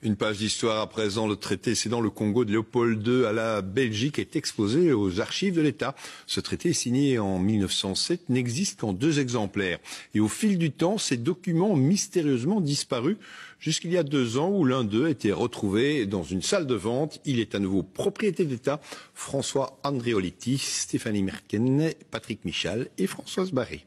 Une page d'histoire à présent, le traité cédant le Congo de Léopold II à la Belgique est exposé aux archives de l'État. Ce traité, signé en 1907, n'existe qu'en 2 exemplaires. Et au fil du temps, ces documents ont mystérieusement disparu jusqu'il y a 2 ans où l'un d'eux a été retrouvé dans une salle de vente. Il est à nouveau propriété de l'État. François Andréolitti, Stéphanie Merken, Patrick Michal et Françoise Barré.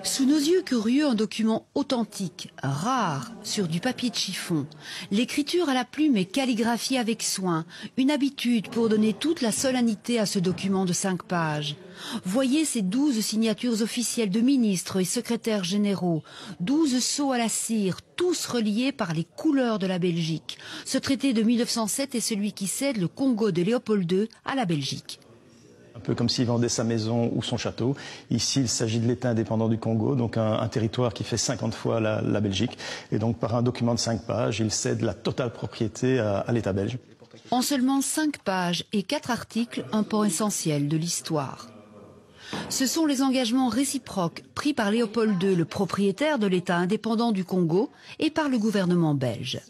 Sous nos yeux curieux, un document authentique, rare, sur du papier de chiffon. L'écriture à la plume est calligraphiée avec soin, une habitude pour donner toute la solennité à ce document de 5 pages. Voyez ces 12 signatures officielles de ministres et secrétaires généraux, 12 sceaux à la cire, tous reliés par les couleurs de la Belgique. Ce traité de 1907 est celui qui cède le Congo de Léopold II à la Belgique. Un peu comme s'il vendait sa maison ou son château. Ici, il s'agit de l'État indépendant du Congo, donc un territoire qui fait 50 fois la Belgique. Et donc, par un document de 5 pages, il cède la totale propriété à l'État belge. En seulement 5 pages et 4 articles, un pan essentiel de l'histoire. Ce sont les engagements réciproques pris par Léopold II, le propriétaire de l'État indépendant du Congo, et par le gouvernement belge.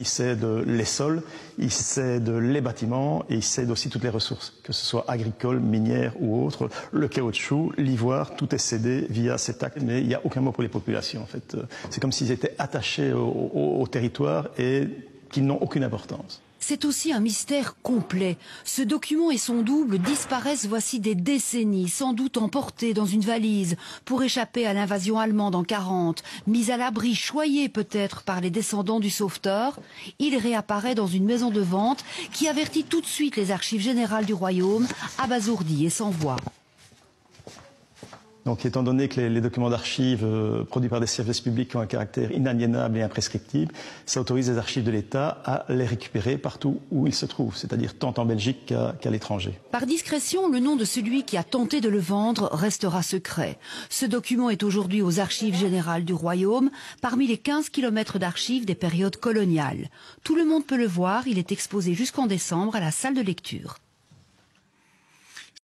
Il cède les sols, il cède les bâtiments et il cède aussi toutes les ressources, que ce soit agricoles, minières ou autres. Le caoutchouc, l'ivoire, tout est cédé via cet acte, mais il n'y a aucun mot pour les populations en fait. C'est comme s'ils étaient attachés au territoire et qu'ils n'ont aucune importance. C'est aussi un mystère complet. Ce document et son double disparaissent voici des décennies, sans doute emportés dans une valise pour échapper à l'invasion allemande en 40. Mis à l'abri, choyé peut-être par les descendants du sauveteur, il réapparaît dans une maison de vente qui avertit tout de suite les archives générales du royaume, abasourdies et sans voix. Donc, étant donné que les documents d'archives produits par des services publics ont un caractère inaliénable et imprescriptible, ça autorise les archives de l'État à les récupérer partout où ils se trouvent, c'est-à-dire tant en Belgique qu'à l'étranger. Par discrétion, le nom de celui qui a tenté de le vendre restera secret. Ce document est aujourd'hui aux archives générales du royaume, parmi les 15 kilomètres d'archives des périodes coloniales. Tout le monde peut le voir, il est exposé jusqu'en décembre à la salle de lecture.